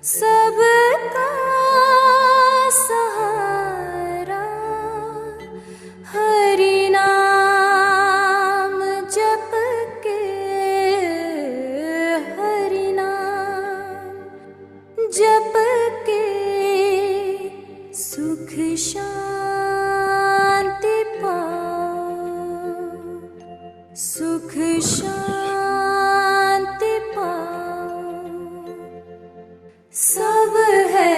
सबका सहारा हरि नाम जप के, हरि नाम जप के सुख शांति पाओ, सुख शांति पाओ। सब है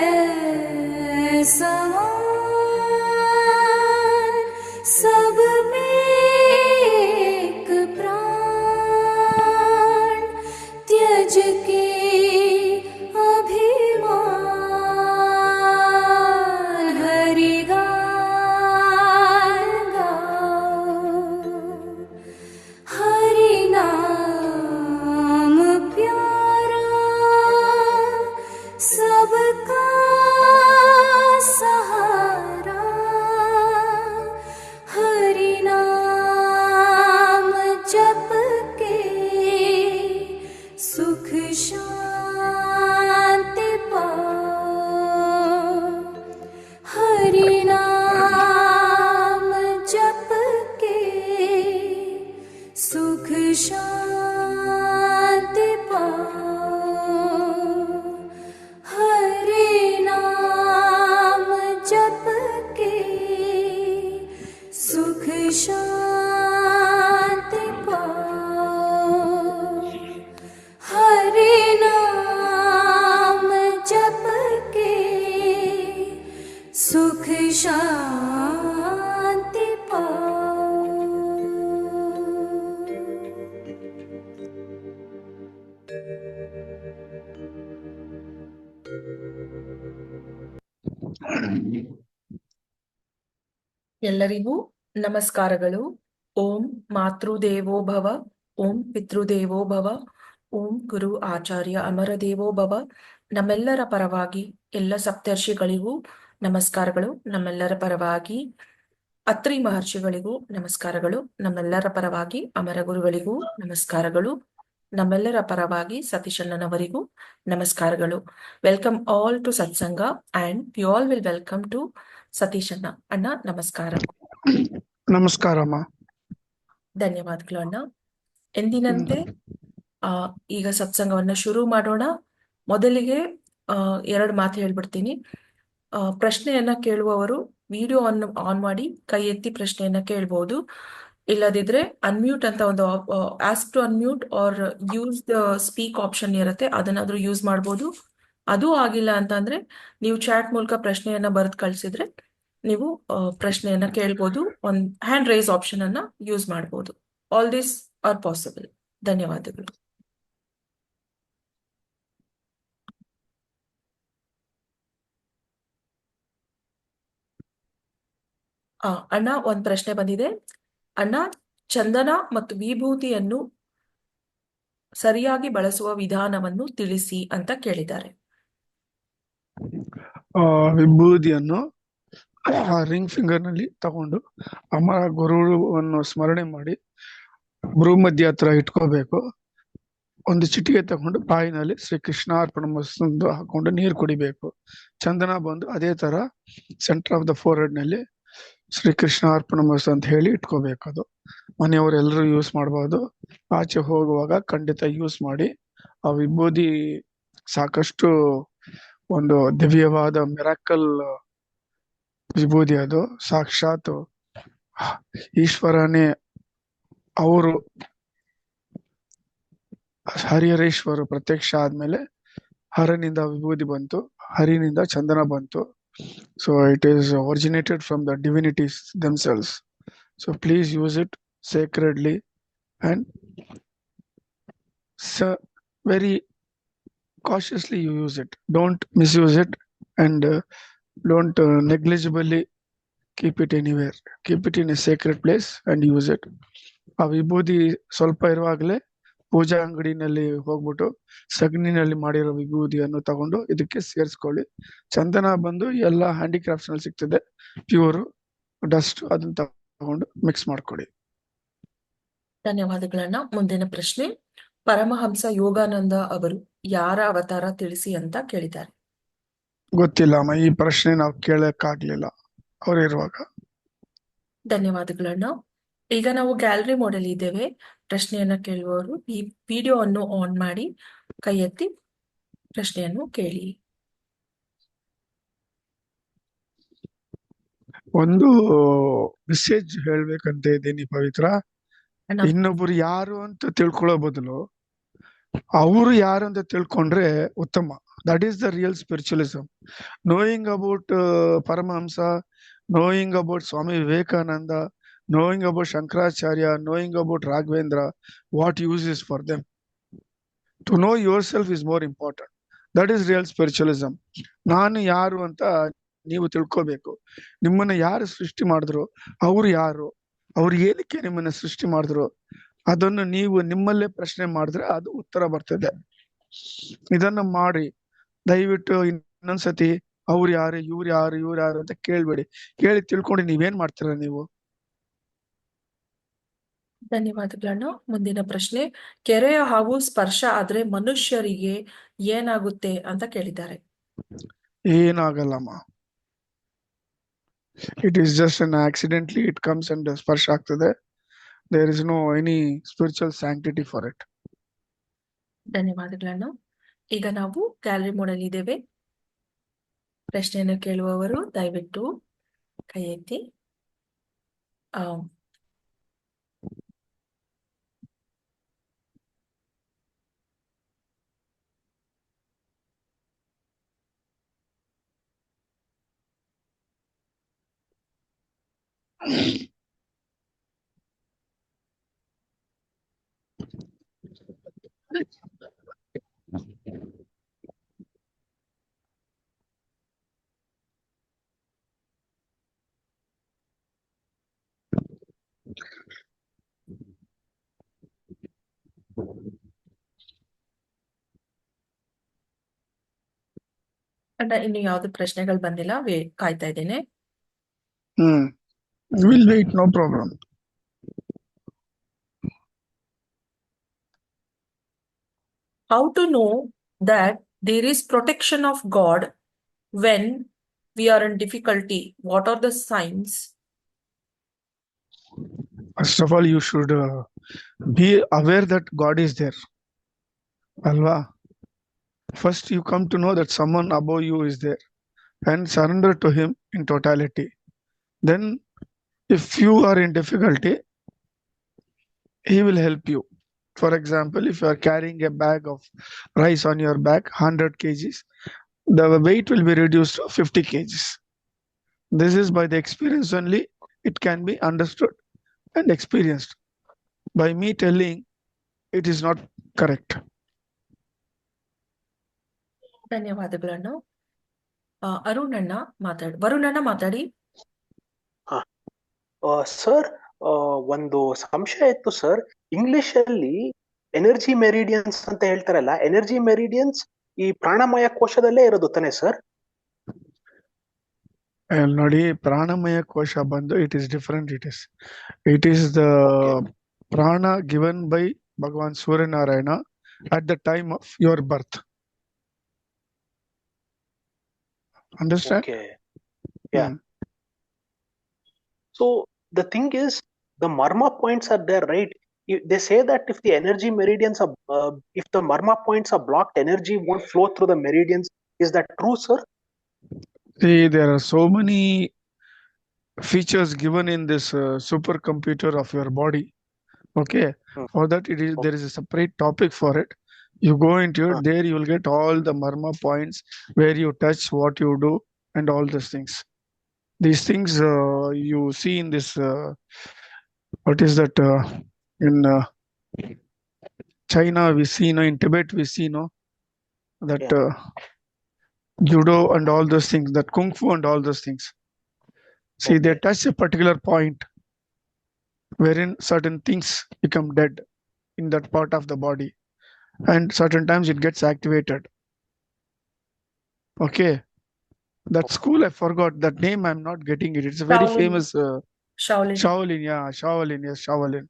समान, सब में एक प्राण, त्यज के अभिमान, हरि गान गाओ, हरि नाम प्यारा सबका सहारा, हरि नाम जप के सुख शांति पाओ, हरि नाम जप के सुख शांति पाओ, हरि नाम जप के सुख शांति पाओ, हरि नाम जप के सुख शांति पाओ। ಎಲ್ಲರಿಗೂ ನಮಸ್ಕಾರಗಳು. ಓಂ ಮಾತೃದೇವೋ ಭವ, ಓಂ ಪಿತೃದೇವೋ ಭವ, ಓಂ ಗುರು ಆಚಾರ್ಯ ಅಮರದೇವೋ ಭವ. ನಮ್ಮೆಲ್ಲರ ಪರವಾಗಿ ಎಲ್ಲ ಸಪ್ತರ್ಷಿಗಳಿಗೂ ನಮಸ್ಕಾರಗಳು. ನಮ್ಮೆಲ್ಲರ ಪರವಾಗಿ ಅತ್ರಿ ಮಹರ್ಷಿಗಳಿಗೂ ನಮಸ್ಕಾರಗಳು. ನಮ್ಮೆಲ್ಲರ ಪರವಾಗಿ ಅಮರ ಗುರುಗಳಿಗೂ ನಮಸ್ಕಾರಗಳು. ನಮ್ಮೆಲ್ಲರ ಪರವಾಗಿ ಸತೀಶಣ್ಣನವರಿಗೂ ನಮಸ್ಕಾರಗಳು. Welcome all to satsang and you all will welcome to ಸತೀಶಣ್ಣ. ಅಣ್ಣ ನಮಸ್ಕಾರ. ನಮಸ್ಕಾರಮ್ಮ. ಧನ್ಯವಾದಗಳು ಅಣ್ಣ. ಎಂದಿನಂತೆ ಈಗ ಸತ್ಸಂಗವನ್ನ ಶುರು ಮಾಡೋಣ. ಮೊದಲಿಗೆ 2 ಮಾತು ಹೇಳ್ಬಿಡ್ತೀನಿ. ಪ್ರಶ್ನೆಯನ್ನ ಕೇಳುವವರು ವಿಡಿಯೋ ಆನ್ ಮಾಡಿ ಕೈ ಎತ್ತಿ ಪ್ರಶ್ನೆಯನ್ನ ಕೇಳ್ಬಹುದು. ಇಲ್ಲದಿದ್ರೆ ಅನ್ಮ್ಯೂಟ್ ಅಂತ ಒಂದು ask to unmute or use the speak option ಇರುತ್ತೆ, ಅದನ್ನಾದ್ರೂ ಯೂಸ್ ಮಾಡ್ಬೋದು. ಅದು ಆಗಿಲ್ಲ ಅಂತಂದ್ರೆ ನೀವು ಚಾಟ್ ಮೂಲಕ ಪ್ರಶ್ನೆಯನ್ನ ಬರೆದು ಕಳಿಸಿದ್ರೆ ನೀವು ಪ್ರಶ್ನೆಯನ್ನ ಕೇಳ್ಬೋದು. ಒಂದು ಹ್ಯಾಂಡ್ ರೈಸ್ ಆಪ್ಷನ್ ಅನ್ನ ಯೂಸ್ ಮಾಡ್ಬೋದು. All this are possible. ಧನ್ಯವಾದಗಳು. ಅಣ್ಣ, ಒಂದ್ ಪ್ರಶ್ನೆ ಬಂದಿದೆ. ಅಣ್ಣ, ಚಂದನ ಮತ್ತು ವಿಭೂತಿಯನ್ನು ಸರಿಯಾಗಿ ಬಳಸುವ ವಿಧಾನವನ್ನು ತಿಳಿಸಿ ಅಂತ ಕೇಳಿದ್ದಾರೆ. ವಿಭೂತಿಯನ್ನು ರಿಂಗ್ ಫಿಂಗರ್ ನಲ್ಲಿ ತಗೊಂಡು ಅಮರ ಗುರುವನ್ನು ಸ್ಮರಣೆ ಮಾಡಿ ಭ್ರೂಮಧ್ಯ ಹತ್ರ ಇಟ್ಕೋಬೇಕು. ಒಂದು ಚಿಟಿಕೆ ತಗೊಂಡು ಬಾಯಿನಲ್ಲಿ ಶ್ರೀ ಕೃಷ್ಣಾರ್ಪಣ ಮಸ್ತು ಹಾಕೊಂಡು ನೀರು ಕುಡಿಬೇಕು. ಚಂದನ ಬಂದು ಅದೇ ತರ centre of the four head ನಲ್ಲಿ ಶ್ರೀ ಕೃಷ್ಣಾರ್ಪಣ ಮಸ್ತು ಅಂತ ಹೇಳಿ ಇಟ್ಕೋಬೇಕು. ಅದು ಮನೆಯವರೆಲ್ಲರೂ ಯೂಸ್ ಮಾಡಬಹುದು. ಆಚೆ ಹೋಗುವಾಗ ಖಂಡಿತ ಯೂಸ್ ಮಾಡಿ. ಆ ವಿಭೂತಿ ಸಾಕಷ್ಟು ಒಂದು ದಿವ್ಯವಾದ ಮಿರಾಕಲ್ ವಿಭೂತಿ. ಅದು ಸಾಕ್ಷಾತ್ ಈಶ್ವರನೇ, ಅವರು ಹರಿಹರೇಶ್ವರ ಪ್ರತ್ಯಕ್ಷ ಆದ್ಮೇಲೆ ಹರನಿಂದ ವಿಭೂತಿ ಬಂತು, ಹರಿನಿಂದ ಚಂದನ ಬಂತು. So it is originated from the divinities themselves. So please use it sacredly and very cautiously you use it. Don't misuse it and don't negligibly keep it anywhere. Keep it in a sacred place and use it. ಆ ವಿಭೂತಿ ಸ್ವಲ್ಪ ಇರುವಾಗಲೇ ಪೂಜಾ ಅಂಗಡಿನಲ್ಲಿ ಹೋಗ್ಬಿಟ್ಟು ಸಗಣಿನಲ್ಲಿ ಮಾಡಿರೋ ವಿಭೂತಿಯನ್ನು ತಗೊಂಡು ಇದಕ್ಕೆ ಸೇರಿಸ್ಕೊಳ್ಳಿ. ಚಂದನ ಬಂದು ಎಲ್ಲ ಹ್ಯಾಂಡಿಕ್ರಾಫ್ಟ್ಸ್ ನಲ್ಲಿ ಸಿಗ್ತದೆ, ಪ್ಯೂರ್ ಡಸ್ಟ್, ಅದನ್ನ ತಗೊಂಡು ಮಿಕ್ಸ್ ಮಾಡ್ಕೊಳ್ಳಿ. ಧನ್ಯವಾದಗಳನ್ನ. ಮುಂದಿನ ಪ್ರಶ್ನೆ, ಪರಮಹಂಸ ಯೋಗಾನಂದ ಅವರು ಯಾರ ಅವತಾರ ತಿಳಿಸಿ ಅಂತ ಕೇಳಿದ್ದಾರೆ. ಗೊತ್ತಿಲ್ಲ ಅಮ್ಮ, ಈ ಪ್ರಶ್ನೆ ನಾವು ಕೇಳಕ್ಕಾಗ್ಲಿಲ್ಲ ಅವ್ರಿರುವಾಗ. ಧನ್ಯವಾದಗಳನ್ನ. ಈಗ ನಾವು ಗ್ಯಾಲರಿ ಮೋಡಲ್ಲಿ ಇದ್ದೇವೆ. ಪ್ರಶ್ನೆಯನ್ನ ಕೇಳುವವರು ಈ ವಿಡಿಯೋವನ್ನು ಆನ್ ಮಾಡಿ ಕೈ ಎತ್ತಿ ಪ್ರಶ್ನೆಯನ್ನು ಕೇಳಿ. ಒಂದು ಮೆಸೇಜ್ ಹೇಳ್ಬೇಕಂತ ಇದ್ದೀನಿ ಪವಿತ್ರ. ಅಣ್ಣ, ಇನ್ನೊಬ್ರು ಯಾರು ಅಂತ ತಿಳ್ಕೊಳ್ಳೋ ಬದಲು ಅವರು ಯಾರು ಅಂತ ತಿಳ್ಕೊಂಡ್ರೆ ಉತ್ತಮ. That is the real spiritualism. knowing about Paramahamsa, knowing about Swami Vivekananda, knowing about Shankaracharya, knowing about Raghavendra, what use is for them? To know yourself is more important. That is real spiritualism. ನಾನು ಯಾರು ಅಂತ ನೀವು ತಿಳ್ಕೋಬೇಕು. ನಿಮ್ಮನ್ನ ಯಾರು ಸೃಷ್ಟಿ ಮಾಡಿದ್ರು, ಅವ್ರು ಯಾರು, ಅವ್ರು ಏನಕ್ಕೆ ನಿಮ್ಮನ್ನ ಸೃಷ್ಟಿ ಮಾಡಿದ್ರು, ಅದನ್ನು ನೀವು ನಿಮ್ಮಲ್ಲೇ ಪ್ರಶ್ನೆ ಮಾಡಿದ್ರೆ ಅದು ಉತ್ತರ ಬರ್ತದೆ. ಇದನ್ನ ಮಾಡಿ ದಯವಿಟ್ಟು ಇನ್ನೊಂದ್ಸತಿ ಅವ್ರು ಯಾರು, ಇವ್ರು ಯಾರು, ಇವ್ರು ಯಾರು ಅಂತ ಕೇಳ್ಬೇಡಿ. ಕೇಳಿ ತಿಳ್ಕೊಂಡು ನೀವೇನ್ ಮಾಡ್ತೀರ ನೀವು? ಧನ್ಯವಾದಗಳನ್ನ. ಮುಂದಿನ ಪ್ರಶ್ನೆ, ಕೆರೆಯ ಹಾವು ಸ್ಪರ್ಶ ಆದ್ರೆ ಮನುಷ್ಯರಿಗೆ ಏನಾಗುತ್ತೆ ಅಂತ ಕೇಳಿದ್ದಾರೆ. ಏನಾಗಲ್ಲಮ್ಮ. It is just an accidentally it comes and ಸ್ಪರ್ಶ ಆಗ್ತದೆ. There is no any spiritual sanctity for it. ಧನ್ಯವಾದಗಳನ್ನ. ಈಗ ನಾವು ಗ್ಯಾಲರಿ ಮೋಡಲ್ಲಿ ಇದ್ದೇವೆ. ಪ್ರಶ್ನೆಯನ್ನು ಕೇಳುವವರು ದಯವಿಟ್ಟು ಕೈ ಎತ್ತಿ. ಆ, ಅಣ್ಣ, ಇನ್ನು ಯಾವ್ದು ಪ್ರಶ್ನೆಗಳು ಬಂದಿಲ್ಲ, ಕಾಯ್ತಾ ಇದ್ದೇನೆ. Will wait, no problem. How to know that there is protection of God when we are in difficulty? What are the signs? First of all, you should be aware that God is there. Alva. First, you come to know that someone above you is there and surrender to Him in totality. Then, if you are in difficulty, He will help you. For example, if you are carrying a bag of rice on your back, 100 kgs, the weight will be reduced to 50 kgs. This is by the experience only. It can be understood and experienced. By me telling, it is not correct. ಧನ್ಯವಾದಗಳನ್ನ. ವರುಣಣ್ಣ ಮಾತಾಡಿ. Sir, ಒಂದು ಸಂಶಯ ಇತ್ತು sir. English ಅಲ್ಲಿ energy meridians ಅಂತ ಹೇಳ್ತಾರಲ್ಲ, energy meridians ಈ ಪ್ರಾಣಮಯ ಕೋಶದಲ್ಲೇ ಇರೋದು ತಾನೆ ಸರ್? ನೋಡಿ, ಪ್ರಾಣಮಯ ಕೋಶ ಬಂದು it is different. It is the prana given by Bhagwan Suryanarayana at the time of your birth. Understand? Okay. Yeah. So the thing is, the marma points are there, right? They say that if the energy meridians are, if the marma points are blocked, energy won't flow through the meridians. Is that true, sir? See, there are so many features given in this supercomputer of your body. Okay. For that, there is a separate topic for it. You go into it, there you will get all the marma points, where you touch, what you do, and all these things. These things you see in this, what is that, in China we see, in Tibet we see, that judo and all those things, that kung fu and all those things. See, they touch a particular point wherein certain things become dead in that part of the body, and certain times it gets activated. Okay. That school, I forgot that name, I'm not getting it. It's a very famous Shaolin. Yeah, Shaolin. Yes, Shaolin.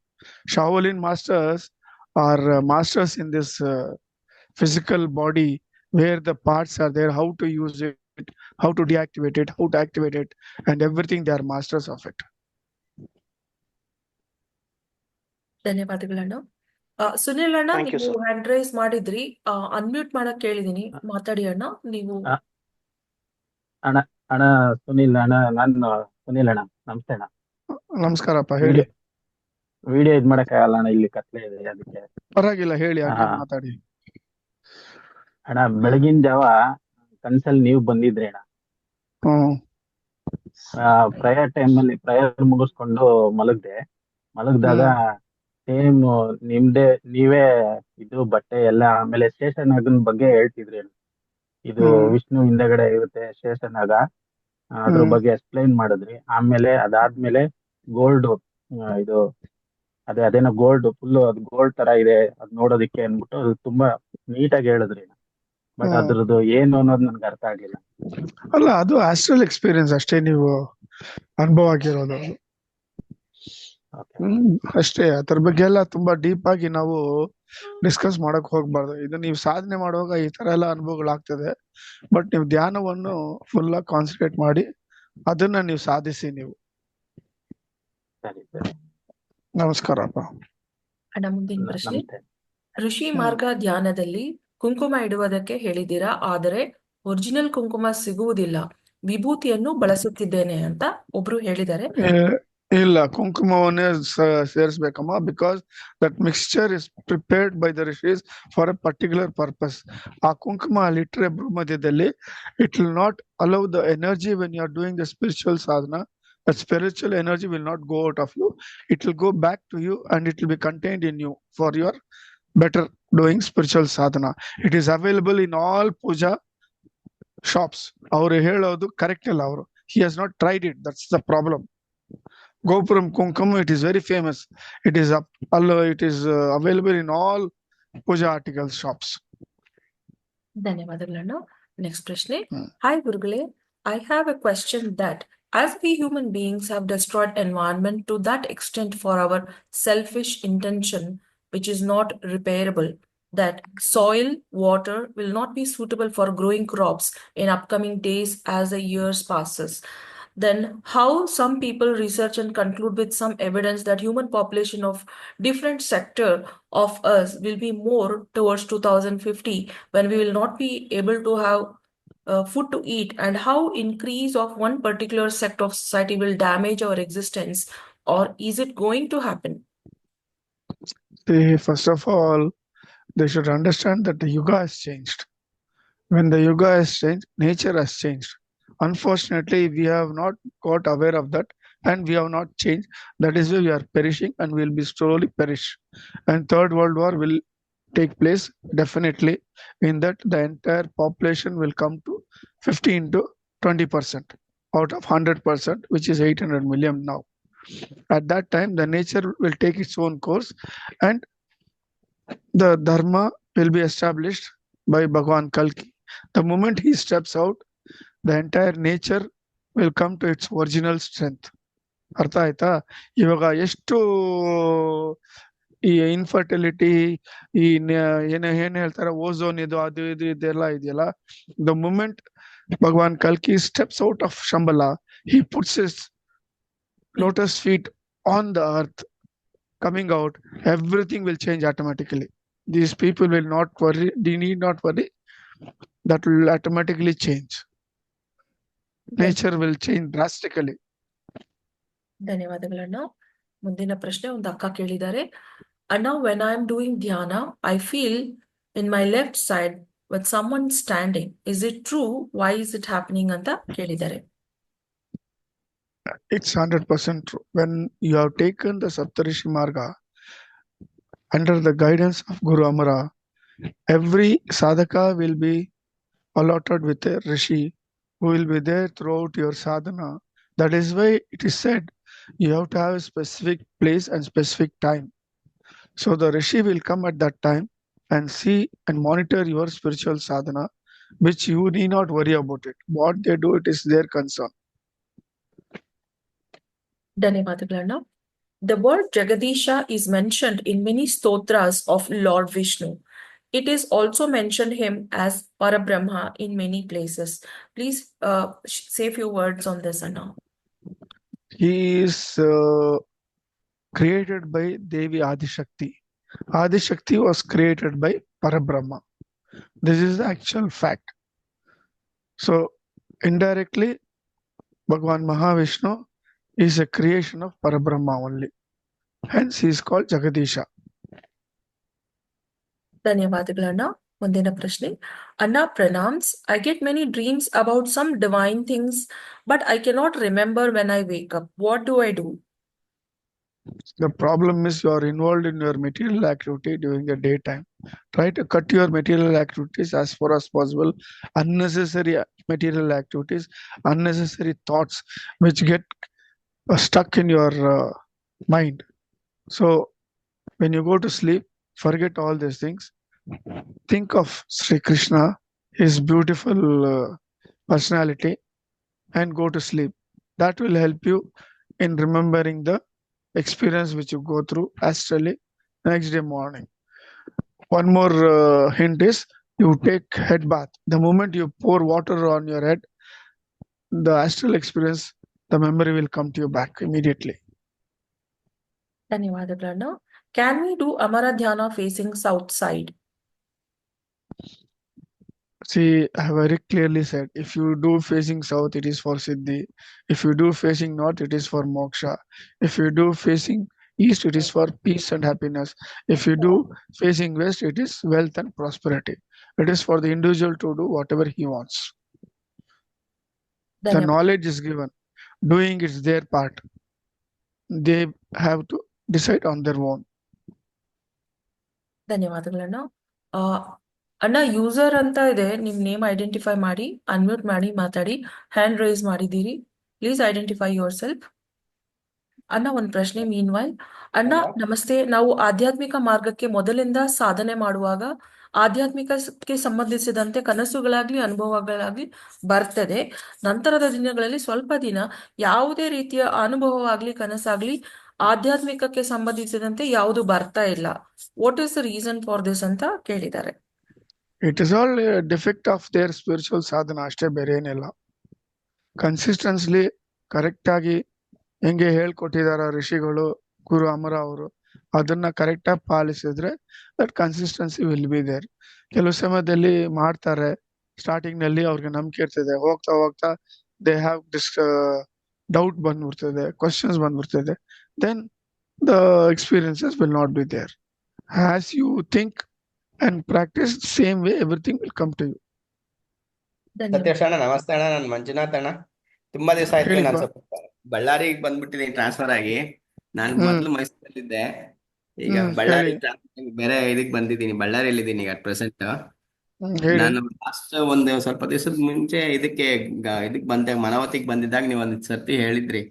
Shaolin masters are masters in this physical body, where the parts are there, how to use it, how to deactivate it, how to activate it, and everything. They are masters of it. ಧನ್ಯವಾದಗಳಣ್ಣ. ಸುನಿಲ್ ಅಣ್ಣ, Thank you, ನೀವು sir. Hand raise ಮಾಡಿದ್ರಿ. Unmute ಮಾಡಕ್ ಕೇಳಿದೀನಿ, ಮಾತಾಡಿ ಅಣ್ಣ. ನೀವು ಆ, ಅಣ್ಣ ಅಣ್ಣ ಸುನಿಲ್ ಅಣ್ಣ, ನಾನು ಸುನಿಲ್ ಅಣ್ಣ, ನಮಸ್ತೆ ಅಣ್ಣ. ನಮಸ್ಕಾರಪ್ಪ, ಹೇಳಿ. ವಿಡಿಯೋ ವಿಡಿಯೋ ಇದ್ ಮಾಡಕ್ಕಾಗಲ್ಲ ಅಣ್ಣ, ಇಲ್ಲಿ ಕತ್ಲೆ ಇದೆ ಅದಕ್ಕೆ. ಪರವಾಗಿಲ್ಲ, ಹೇಳಿ, ಹಾಗೆ ಆ, ಮಾತಾಡಿ. ಅಣ್ಣ ಬೆಳಗಿನ ಜಾವ ಕನ್ಸಲ್ಲಿ ನೀವು ಬಂದಿದ್ರಿ ಅಣ್ಣ. ಹ್ಮ್ ಪ್ರೇಯರ್ ಟೈಮಲ್ಲಿ ಪ್ರೇಯರ್ ಮುಗಿಸ್ಕೊಂಡು ಮಲಗ್ದಾಗ ಸೇಮ್ ನೀವೇ ಇದು ಬಟ್ಟೆ ಎಲ್ಲ, ಆಮೇಲೆ ಶೇಷನಾಗನ್ ಬಗ್ಗೆ ಹೇಳ್ತಿದ್ರಿ ಅಣ್ಣ. ಇದು ಹ್ಮ್. ವಿಷ್ಣು ಹಿಂದೆಗಡೆ ಇರುತ್ತೆ ಶೇಷನಾಗ, ಅದ್ರ ಹ್ಮ್. ಬಗ್ಗೆ ಎಕ್ಸ್ಪ್ಲೈನ್ ಮಾಡಿದ್ರಿ. ಆಮೇಲೆ ಅದಾದ್ಮೇಲೆ ಗೋಲ್ಡ್ ಇದು ಅದೇನೋ ಗೋಲ್ಡ್ ಫುಲ್ ಅದು ಗೋಲ್ಡ್ ತರ ಇದೆ ಅದ್ ನೋಡೋದಿಕ್ಕೆ ಅಂದ್ಬಿಟ್ಟು ಅದು ತುಂಬಾ ನೀಟಾಗಿ ಹೇಳಿದ್ರಿ. ಬಟ್ ಹ್ಮ್. ಅದ್ರದ್ದು ಏನು ಅನ್ನೋದು ನನ್ಗೆ ಅರ್ಥ ಆಗಿಲ್ಲ. ಅಲ್ಲ, ಅದು ಆಸ್ಟ್ರಲ್ ಎಕ್ಸ್ಪೀರಿಯನ್ಸ್ ಅಷ್ಟೇ, ನೀವು ಅನುಭವ ಆಗಿರೋದು. Okay. ಅಷ್ಟೇ. ಅದ್ರ ಬಗ್ಗೆ ಎಲ್ಲ ತುಂಬಾ ಡೀಪ್ ಆಗಿ ನಾವು ಡಿಸ್ಕಸ್ ಮಾಡಕ್ ಹೋಗ್ಬಾರ್ದು. ಇದು ನೀವು ಸಾಧನೆ ಮಾಡುವಾಗ ಈ ತರ ಎಲ್ಲ ಅನುಭವಗಳಾಗ್ತದೆ. ಬಟ್ ನೀವು ಧ್ಯಾನವನ್ನು ಫುಲ್ ಆಗಿ ಕಾನ್ಸಂಟ್ರೇಟ್ ಮಾಡಿ ಅದನ್ನ ನೀವು ಸಾಧಿಸಿ. ನೀವು ಸರಿ ಸರಿ, ನಮಸ್ಕಾರಪ್ಪ. ಅಣ್ಣ, ಮುಂದಿನ ಪ್ರಶ್ನೆ. ನಮಸ್ತೆ. ಋಷಿ ಮಾರ್ಗ ಧ್ಯಾನದಲ್ಲಿ ಕುಂಕುಮ ಇಡುವುದಕ್ಕೆ ಹೇಳಿದ್ದೀರಾ, ಆದರೆ ಒರಿಜಿನಲ್ ಕುಂಕುಮ ಸಿಗುವುದಿಲ್ಲ, ವಿಭೂತಿಯನ್ನು ಬಳಸುತ್ತಿದ್ದೇನೆ ಅಂತ ಒಬ್ರು ಹೇಳಿದ್ದಾರೆ. ಇಲ್ಲ, ಕುಂಕುಮವನ್ನೇ ಸೇರಿಸ್ಬೇಕಮ್ಮ. Because that mixture is prepared by the rishis for a particular purpose. ಆ ಕುಂಕುಮ ಅಲ್ಲಿಟ್ರೆ ಭೂಮಧ್ಯದಲ್ಲಿ, it will not allow the energy when you are doing the spiritual sadhana. That spiritual energy will not go out of you. It will go back to you and it will be contained in you for your better doing spiritual sadhana. It is available in all puja shops. Avaru helodu correct illa avaru. He has not tried it. That's the problem. Gopuram Kumkum, it is very famous. It is available in all puja articles shops. ಧನ್ಯವಾದಗಳಣ್ಣ. Next ಪ್ರಶ್ನೆ. ಹ್ಮ್. Hi ಗುರುಗಳೇ, I have a question that as we human beings have destroyed environment to that extent for our selfish intention, which is not repairable, that soil, water will not be suitable for growing crops in upcoming days as the years passes, then how some people research and conclude with some evidence that human population of different sector of us will be more towards 2050 when we will not be able to have food to eat, and how increase of one particular sect of society will damage our existence, or is it going to happen? See, first of all, they should understand that the yuga has changed. When the yuga has changed, nature has changed. Unfortunately, we have not got aware of that and we have not changed. That is why we are perishing and we will be slowly perish. And Third World War will take place definitely. In that, the entire population will come to 15 to 20% out of 100%, which is 800 million now. At that time, the nature will take its own course and the dharma will be established by Bhagwan Kalki. The moment he steps out, the entire nature will come to its original strength. ಅರ್ಥ ಆಯ್ತಾ? ಇವಾಗ ಎಷ್ಟು ಈ infertility, ಈ ಏನ್ ಹೇಳ್ತಾರೆ, ozone ಇದು ಅದು ಇದು ಇದೆಲ್ಲ ಇದೆಯಲ್ಲ, ದ ಮೂಮೆಂಟ್ ಭಗವಾನ್ ಕಲ್ಕಿ steps out of Shambhala, he puts his lotus feet on the earth, coming out, everything will change automatically. These people will not worry, they need not worry, that will automatically change. Nature will change drastically. ಧನ್ಯವಾದಗಳಣ್ಣ. ಮುಂದಿನ ಪ್ರಶ್ನೆ ಒಂದು ಅಕ್ಕ ಕೇಳಿದ್ದಾರೆ. ಅಣ್ಣ, when I am doing dhyana, I feel in my left side with someone standing. Is it true? Why is it happening ಅಂತ ಕೇಳಿದ್ದಾರೆ. It's 100% true. When you have taken the Saptarishi Marga under the guidance of Guru Amara, every sadhaka will be allotted with a rishi who will be there throughout your sadhana. That is why it is said you have to have a specific place and specific time. So the rishi will come at that time and see and monitor your spiritual sadhana, which you need not worry about it. What they do, it is their concern. ಧನ್ಯವಾದಗಳಣ್ಣ. The word Jagadisha is mentioned in many stotras of Lord Vishnu. It is also mentioned him as Parabrahma in many places. Please say few words on this, Anna. He is created by Devi Adishakti. Adishakti was created by Parabrahma. This is the actual fact. So indirectly, Bhagwan Mahavishnu is a creation of Parabrahma only. Hence he is called Jagadisha. ಧನ್ಯವಾದಗಳು ಅಣ್ಣ. ಮುಂದಿನ ಪ್ರಶ್ನೆ. ಅಣ್ಣ pranams. I get many dreams about some divine things, but I cannot remember when I wake up. What do I do? The problem is you are involved in your material activity during the daytime. Try to cut your material activities as far as possible. Unnecessary material activities, unnecessary thoughts which get stuck in your mind. So when you go to sleep, forget all these things. Think of Sri Krishna, his beautiful personality, and go to sleep. That will help you in remembering the experience which you go through astrally next day morning. One more hint is you take head bath. The moment you pour water on your head, the astral experience, the memory will come to you back immediately. ಧನ್ಯವಾದಗಳು ಅಣ್ಣ. Can we do Amara Dhyana facing south side? See, I have very clearly said, if you do facing south, it is for Siddhi. If you do facing north, it is for moksha. If you do facing east, it is for peace and happiness. If you do facing west, it is wealth and prosperity. It is for the individual to do whatever he wants. The ಧನ್ಯವಾದ. knowledge is given. Doing is their part. They have to decide on their own. ಧನ್ಯವಾದಗಳಣ್ಣ. ಅಣ್ಣ user ಅಂತ ಇದೆ, ನಿಮ್ name identify ಮಾಡಿ, unmute ಮಾಡಿ ಮಾತಾಡಿ, hand raise ಮಾಡಿದ್ದೀರಿ. Please identify your self. ಅಣ್ಣ ಒಂದು ಪ್ರಶ್ನೆ ಮೀನ್ ವೈಲ್. ಅಣ್ಣ ನಮಸ್ತೆ. ನಾವು ಆಧ್ಯಾತ್ಮಿಕ ಮಾರ್ಗಕ್ಕೆ ಮೊದಲಿಂದ ಸಾಧನೆ ಮಾಡುವಾಗ ಆಧ್ಯಾತ್ಮಿಕಕ್ಕೆ ಸಂಬಂಧಿಸಿದಂತೆ ಕನಸುಗಳಾಗ್ಲಿ ಅನುಭವಗಳಾಗ್ಲಿ ಬರ್ತದೆ. ನಂತರದ ದಿನಗಳಲ್ಲಿ ಸ್ವಲ್ಪ ದಿನ ಯಾವುದೇ ರೀತಿಯ ಅನುಭವವಾಗ್ಲಿ ಕನಸಾಗ್ಲಿ ಆಧ್ಯಾತ್ಮಿಕಕ್ಕೆ ಸಂಬಂಧಿಸಿದಂತೆ ಯಾವುದು ಬರ್ತಾ ಇಲ್ಲ. What is the reason for this ಅಂತ ಕೇಳಿದ್ದಾರೆ. It is all a defect of their spiritual sadhana ಅಷ್ಟೇ, ಬೇರೆ ಏನಿಲ್ಲ. ಕನ್ಸಿಸ್ಟೆನ್ಸ್ಲಿ ಕರೆಕ್ಟ್ ಆಗಿ ಹೆಂಗೆ ಹೇಳ್ಕೊಟ್ಟಿದಾರ ಋಷಿಗಳು, ಗುರು ಅಮರ ಅವರು, ಅದನ್ನ ಕರೆಕ್ಟ್ ಆಗಿ ಪಾಲಿಸಿದ್ರೆ that consistency will be there. ಕೆಲವು ಸಮಯದಲ್ಲಿ ಮಾಡ್ತಾರೆ, ಸ್ಟಾರ್ಟಿಂಗ್ ನಲ್ಲಿ ಅವ್ರಿಗೆ ನಂಬಿಕೆ ಇರ್ತದೆ, ಹೋಗ್ತಾ ಹೋಗ್ತಾ ದೇ ಹ್ಯಾವ್ ಡೌಟ್ ಬಂದ್ಬಿಡ್ತದೆ, ಕ್ವಶನ್ಸ್ ಬಂದ್ಬಿಡ್ತದೆ, then the experiences will not be there. As you think and practice the same way, everything will come to you. ಧನ್ಯವಾದ. ಸತ್ಯೇಶ್ ಅಣ್ಣ ನಮಸ್ತೆ ಅಣ್ಣ. ನಾನು ಮಂಜುನಾಥ್ ಅಣ್ಣ. ತುಂಬಾ ದಿವಸ ಆಯ್ತು. ನಾನು ಸ್ವಲ್ಪ ಬಳ್ಳಾರಿಗೆ ಬಂದ್ಬಿಟ್ಟಿದ್ದೀನಿ ಟ್ರಾನ್ಸ್ಫರ್ ಆಗಿ. ನಾನು ಮೊದಲು ಮೈಸೂರಲ್ಲಿದ್ದೆ, ಈಗ ಬಳ್ಳಾರಿ ಬೇರೆ ಇದಕ್ ಬಂದಿದ್ದೀನಿ. ಬಳ್ಳಾರಿಯಲ್ಲಿ ಇದ್ದೀನಿ ಈಗ ಪ್ರೆಸೆಂಟ್. ನಾನು ಲಾಸ್ಟ್ ಒಂದು ಸ್ವಲ್ಪ ದಿವಸದ ಮುಂಚೆ ಇದಕ್ಕೆ ಬಂದೆ, ಮನವತಿಗೆ ಬಂದಿದ್ದಾಗ ನೀವು ಒಂದ್ ಸರ್ತಿ ಹೇಳಿದ್ರಿ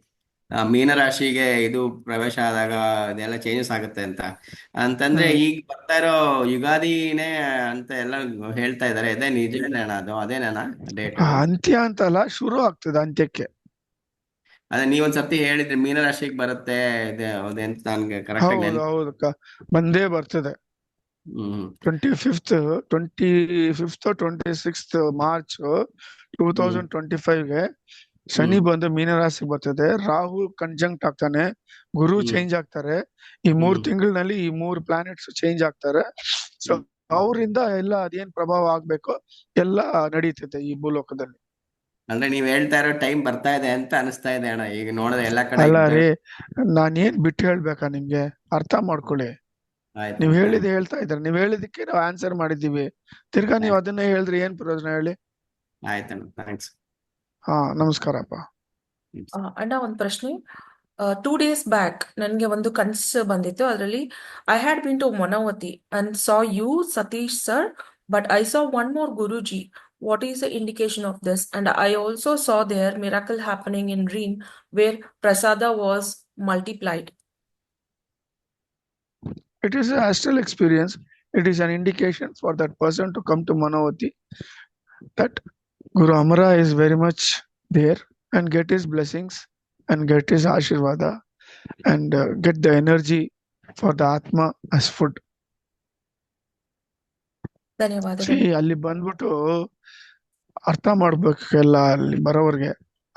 ಮೀನರಾಶಿಗೆ ಇದು ಪ್ರವೇಶ ಆದಾಗ ಇದೆಲ್ಲ ಚೇಂಜಸ್ ಆಗುತ್ತೆ ಅಂತಂದ್ರೆ ಈಗ ಬರ್ತಾ ಇರೋ ಯುಗಾದಿನೇ ಅಂತ ಎಲ್ಲ ಹೇಳ್ತಾ ಇದಾರೆ. ಅದೇ ನಿಜನೇ ಅಣ್ಣ? ಅದು ಅದೇನಣ್ಣ ಡೇಟ್? ಅಂತ್ಯ ಅಂತಲ್ಲ, ಶುರು ಆಗ್ತದೆ ಅಂತ್ಯಕ್ಕೆ. ಅದೇ ನೀವೊಂದ್ ಸರ್ತಿ ಹೇಳಿದ್ರಿ ಮೀನರಾಶಿಗೆ ಬರುತ್ತೆ ಅಂತ ನನ್ಗೆ ಕರೆಕ್ಟ್ ಆಗಿ ಹೌದು, ಬಂದೇ ಬರ್ತದೆ. 26th March 2025ಗೆ ಶನಿ ಬಂದು ಮೀನರಾಶಿಗೆ ಬರ್ತದೆ. ರಾಹು ಕಂಜಂಕ್ಟ್ ಆಗ್ತಾನೆ, ಗುರು ಚೇಂಜ್ ಆಗ್ತಾರೆ. ಈ 3 ತಿಂಗಳಿನಲ್ಲಿ ಈ 3 ಪ್ಲಾನೆಟ್ಸ್ ಚೇಂಜ್ ಆಗ್ತಾರೆ. ಸೊ ಅವರಿಂದ ಎಲ್ಲ ಅದೇನ್ ಪ್ರಭಾವ ಆಗ್ಬೇಕು ಎಲ್ಲ ನಡೀತದೆ ಈ ಭೂಲೋಕದಲ್ಲಿ. ಅಂದ್ರೆ ನೀವ್ ಹೇಳ್ತಾ ಇರೋ ಟೈಮ್ ಬರ್ತಾ ಇದೆ ಅಂತ ಅನಿಸ್ತಾ ಇದೆ ಅಣ್ಣ. ಈಗ ನೋಡಿದ್ರೆ ಎಲ್ಲಾ ಕಡೆ ಅಲ್ಲ ರೀ, ನಾನೇನ್ ಬಿಟ್ಟು ಹೇಳ್ಬೇಕಾ ನಿಮ್ಗೆ? ಅರ್ಥ ಮಾಡ್ಕೊಳ್ಳಿ. ನೀವ್ ಹೇಳಿದ ಹೇಳ್ತಾ ಇದ್ದಾರೆ, ನೀವ್ ಹೇಳಿದಕ್ಕೆ ನಾವು ಆನ್ಸರ್ ಮಾಡಿದೀವಿ. ತಿರ್ಗಾ ನೀವ್ ಅದನ್ನೇ ಹೇಳಿದ್ರೆ ಏನ್ ಪ್ರಯೋಜನ ಹೇಳಿ? ಆಯ್ತಣ್ಣ, ಥ್ಯಾಂಕ್ಸ್. ಹಾ, ನಮಸ್ಕಾರಪ್ಪ. ಅಣ್ಣ ಒಂದು ಪ್ರಶ್ನೆ. 2 days ಬ್ಯಾಕ್ ನನಗೆ ಒಂದು ಕನಸು ಬಂದಿತ್ತು. ಅದರಲ್ಲಿ I had been to Monavati and saw you Satish sir, but I saw one more guruji. What is the indication of this? And I also saw there miracle happening in dream where prasada was multiplied. It is an astral experience. It is an indication for that person to come to Manavati, that Guru Amara is very much there, and get his blessings and get his Ashirvada and get the energy for the Atma as food. ಧನ್ಯವಾದಗಳು. ಅಲ್ಲಿ ಬಂದ್ಬಿಟ್ಟು ಅರ್ಥ ಮಾಡ್ಬೇಕೆಲ್ಲ ಅಲ್ಲಿ ಬರೋವ್ರಿಗೆ.